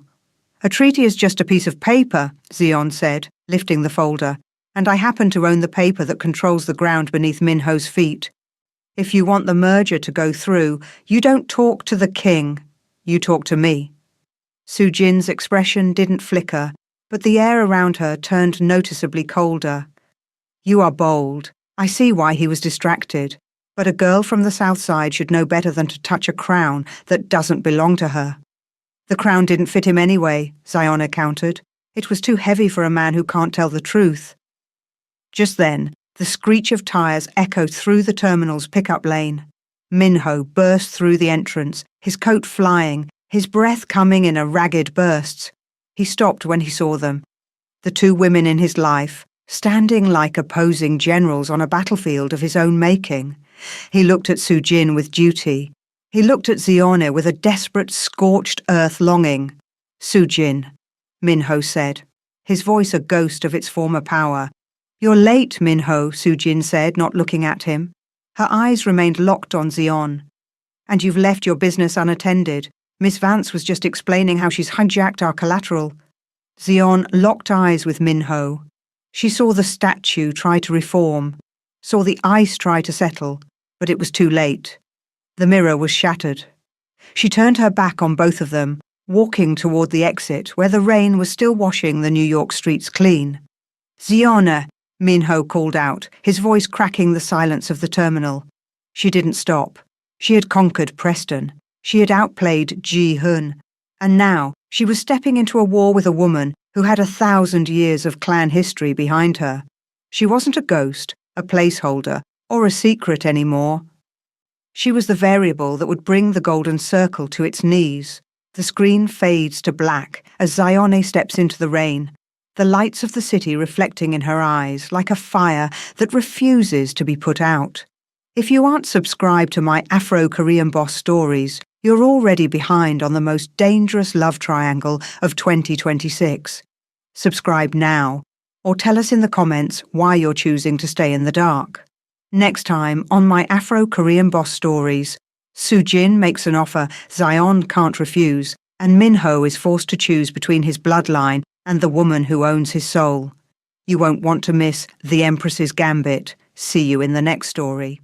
"A treaty is just a piece of paper," Zion said, lifting the folder, "and I happen to own the paper that controls the ground beneath Minho's feet. If you want the merger to go through, you don't talk to the king. You talk to me." Sujin's expression didn't flicker, but the air around her turned noticeably colder. "You are bold. I see why he was distracted. But a girl from the South Side should know better than to touch a crown that doesn't belong to her." "The crown didn't fit him anyway," Ziona countered. "It was too heavy for a man who can't tell the truth." Just then, the screech of tyres echoed through the terminal's pickup lane. Minho burst through the entrance, his coat flying, his breath coming in ragged bursts. He stopped when he saw them. The two women in his life, standing like opposing generals on a battlefield of his own making. He looked at Sujin with duty. He looked at Zione with a desperate, scorched earth longing. "Sujin," Minho said, his voice a ghost of its former power. "You're late, Minho," Sujin said, not looking at him. Her eyes remained locked on Zion. "And you've left your business unattended. Miss Vance was just explaining how she's hijacked our collateral." Zion locked eyes with Minho. She saw the statue try to reform, saw the ice try to settle, but it was too late. The mirror was shattered. She turned her back on both of them, walking toward the exit where the rain was still washing the New York streets clean. "Ziona," Minho called out, his voice cracking the silence of the terminal. She didn't stop. She had conquered Preston. She had outplayed Ji-hun. And now she was stepping into a war with a woman who had 1,000 years of clan history behind her. She wasn't a ghost, a placeholder, or a secret anymore. She was the variable that would bring the Golden Circle to its knees. The screen fades to black as Zione steps into the rain, the lights of the city reflecting in her eyes like a fire that refuses to be put out. If you aren't subscribed to my Afro-Korean Boss stories, you're already behind on the most dangerous love triangle of 2026. Subscribe now, or tell us in the comments why you're choosing to stay in the dark. Next time on my Afro-Korean Boss stories, Sujin makes an offer Zion can't refuse, and Minho is forced to choose between his bloodline and the woman who owns his soul. You won't want to miss The Empress's Gambit. See you in the next story.